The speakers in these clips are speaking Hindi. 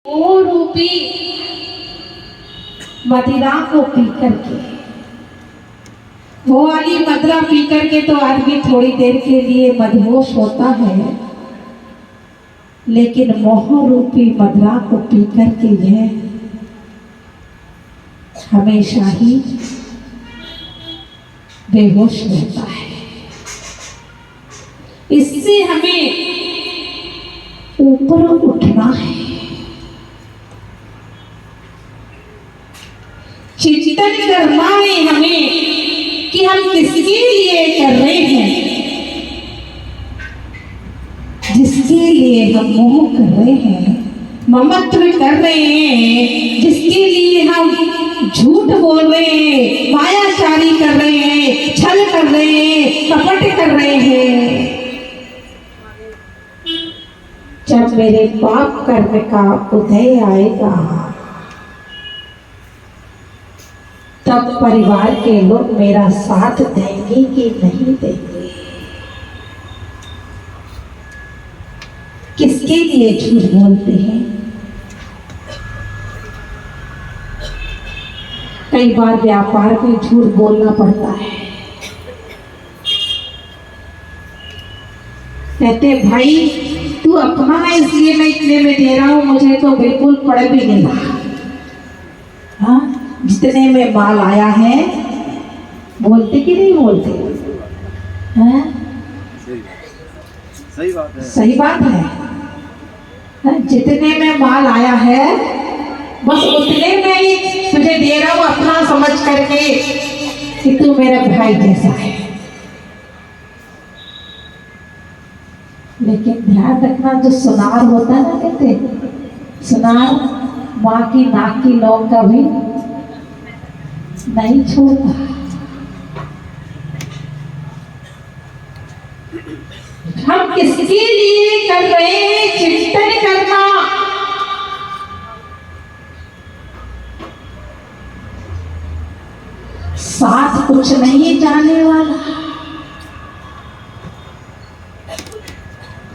वो रूपी मदिरा को पी करके, वो वाली मदिरा पी करके तो आदमी थोड़ी देर के लिए मदहोश होता है, लेकिन मोह रूपी मदिरा को पी करके यह हमेशा ही बेहोश रहता है। इससे हमें ऊपर उठना है, चिंतन करना है हमें कि हम किसके लिए कर रहे हैं, जिसके लिए हम मोह कर रहे हैं, ममत्व कर रहे हैं, जिसके लिए हम झूठ बोल रहे हैं, मायाचारी कर रहे हैं, छल कर रहे हैं, कपट कर रहे हैं। जब मेरे पाप कर्म का उदय आएगा तब परिवार के लोग मेरा साथ देंगे कि नहीं देंगे, किसके लिए झूठ बोलते हैं। कई बार व्यापार में झूठ बोलना पड़ता है। कहते भाई तू अपना है इसलिए मैं इतने में दे रहा हूं, मुझे तो बिल्कुल पड़ भी नहीं रहा। हाँ, जितने में माल आया है, बोलते कि नहीं बोलते हैं? सही बात है, सही बात है। हाँ, जितने में माल आया है बस उतने में ही तुझे दे रहा हूं, अपना समझ करके कि तू मेरा भाई जैसा है। लेकिन ध्यान रखना, जो सुनार होता है ना, कहते सुनार माँ की नाक की नोक का भी नहीं छोड़ता। हम किसके लिए कर रहे हैं, चिंतन करना। साथ कुछ नहीं जाने वाला।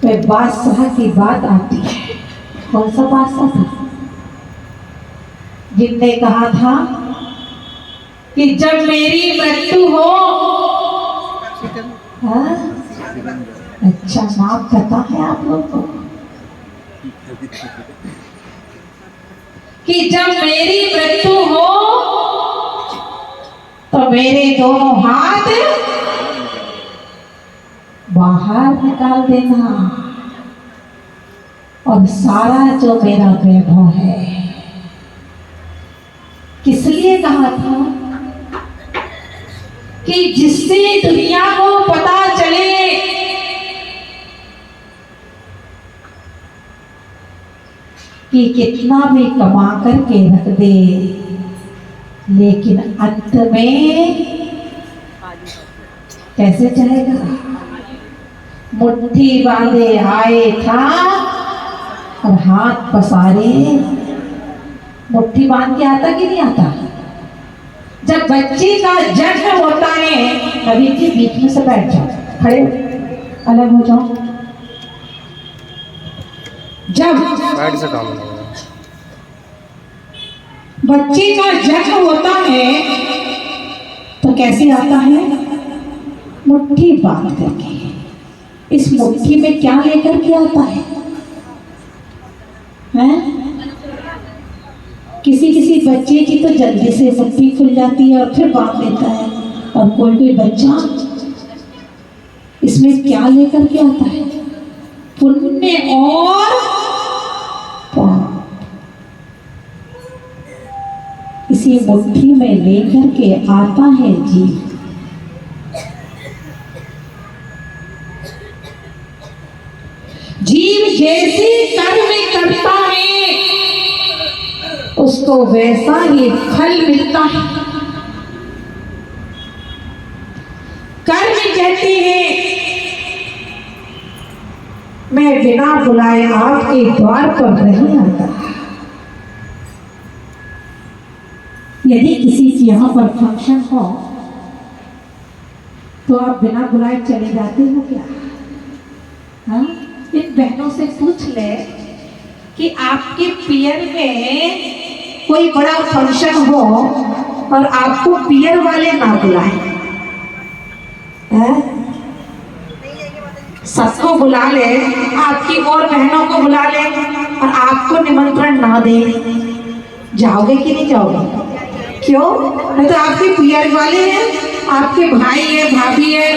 वे बादशाह की बात आती है। कौन सा बादशाह था जिनने कहा था कि जब मेरी मृत्यु हो, हाँ? अच्छा, नाम पता है आप लोग को कि जब मेरी मृत्यु हो तो मेरे दोनों हाथ बाहर निकाल देना और सारा जो मेरा वैभव है। किस लिए कहा था? कि जिससे दुनिया को पता चले कि कितना भी कमा करके रख दे, लेकिन अंत में कैसे चलेगा? मुट्ठी बांधे आए था और हाथ पसारे। मुट्ठी बांध के आता कि नहीं आता? जब बच्चे का जन्म होता है, अभी के बीच में से बैठ जाओ, खड़े अलग हो जाओ। जब बच्चे का जन्म होता है तो कैसे आता है? मुट्ठी बांध करके। इस मुट्ठी में क्या लेकर के आता है? हैं? किसी किसी बच्चे की तो जल्दी से मुट्ठी खुल जाती है और फिर बांध लेता है, और कोई कोई बच्चा इसमें क्या लेकर के आता है? पुण्य और पाप। इसी मुट्ठी में लेकर के आता है जीव। जीव जैसे कर्म करता है उसको वैसा ही फल मिलता है। कर्म कहते हैं मैं बिना बुलाए आपके द्वार पर नहीं आता। यदि किसी के यहाँ पर फंक्शन हो तो आप बिना बुलाए चले जाते हो क्या? हाँ, इन बहनों से पूछ ले कि आपके पियर में कोई बड़ा फंक्शन हो और आपको पियर वाले ना बुलाए, सबको बुला ले, आपकी और बहनों को बुला ले और आपको निमंत्रण ना दे, जाओगे कि नहीं जाओगे? क्यों? नहीं तो आपके पियर वाले हैं, आपके भाई है, भाभी है,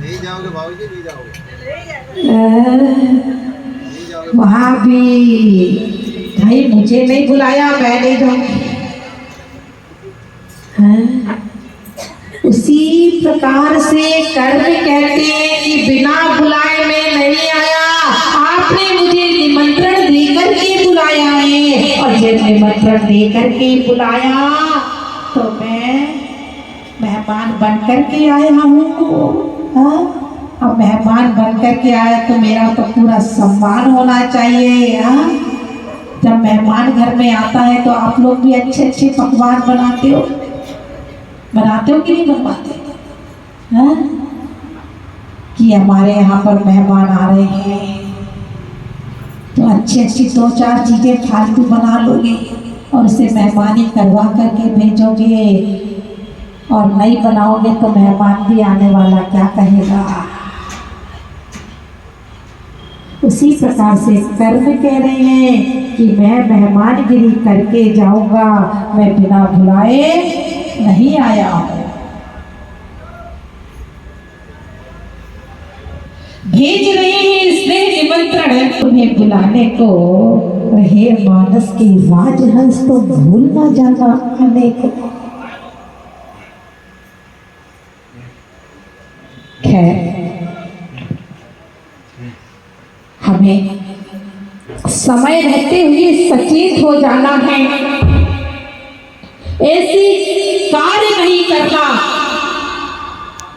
नहीं जाओगे भाभी जी, नहीं जाओगे। वहाँ भी भाई मुझे नहीं बुलाया, मैं नहीं जाऊंगी। उसी प्रकार से कर्म कहते हैं कि बिना बुलाए मैं नहीं आया, आपने मुझे निमंत्रण देकर के बुलाया है, और जब निमंत्रण देकर के बुलाया तो मैं मेहमान बनकर के आया हूँ। अब मेहमान बनकर के आया तो मेरा तो पूरा सम्मान होना चाहिए। जब मेहमान घर में आता है तो आप लोग भी अच्छे अच्छे पकवान बनाते हो कि नहीं बनवाते? कि हमारे यहाँ पर मेहमान आ रहे हैं तो अच्छी अच्छी 2-4 चीजें फालतू बना लोगे और उसे मेहमानी करवा करके भेजोगे, और नहीं बनाओगे तो मेहमान भी आने वाला क्या कहेगा? उसी प्रकार से कर्म कह रहे हैं कि मैं मेहमानगिरी करके जाऊंगा, मैं बिना बुलाए नहीं आया हूं। भेज रहे हैं इसलिए निमंत्रण तुम्हें बुलाने को, रहे मानस के राजहंस तो भूल ना जाना आने को। खैर, हमें समय रहते हुए सचेत हो जाना है, ऐसी कार्य नहीं करना।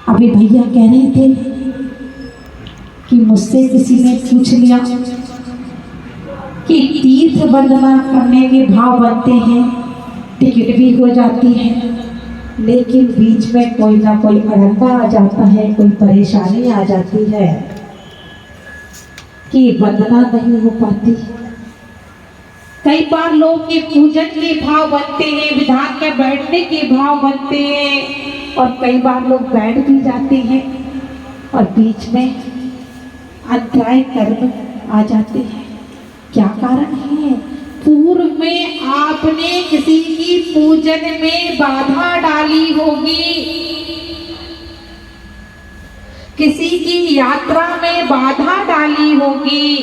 अभी भैया कह रहे थे कि मुझसे किसी ने पूछ लिया कि तीर्थ वंदना करने के भाव बनते हैं, टिकट भी हो जाती है, लेकिन बीच में कोई ना कोई अड़ंगा आ जाता है, कोई परेशानी आ जाती है कि वंदना नहीं हो पाती। कई बार लोग के पूजन के भाव बनते हैं, विधान में बैठने के भाव बनते हैं, और कई बार लोग बैठ भी जाते हैं और बीच में अन्याय कर्म आ जाते हैं। क्या कारण है? पूर्व में आपने किसी की पूजन में बाधा डाली होगी, किसी की यात्रा में बाधा डाली होगी,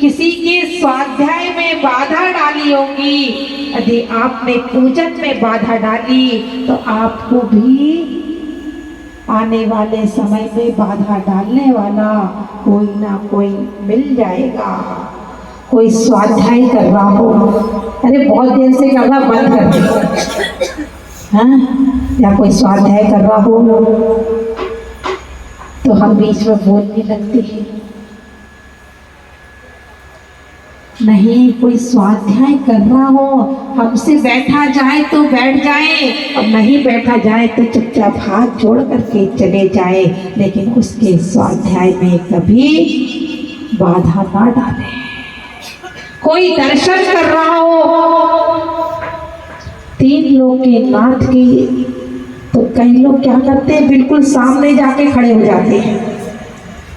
किसी के स्वाध्याय में बाधा डाली होगी। यदि आपने पूजन में बाधा डाली तो आपको भी आने वाले समय में बाधा डालने वाला कोई ना कोई मिल जाएगा। कोई स्वाध्याय कर रहा हो, अरे बहुत देर से करना बंद कर दे, या कोई स्वाध्याय कर रहा हो तो हम बीच में बोलने लगते हैं। नहीं, कोई स्वाध्याय कर रहा हो, हमसे बैठा जाए तो बैठ जाए, और नहीं बैठा जाए तो चुपचाप हाथ जोड़ करके चले जाए, लेकिन उसके स्वाध्याय में कभी बाधा ना डाले। कोई दर्शन कर रहा हो 3 लोग के नाथ की, तो कई लोग क्या करते हैं, बिल्कुल सामने जाके खड़े हो जाते हैं।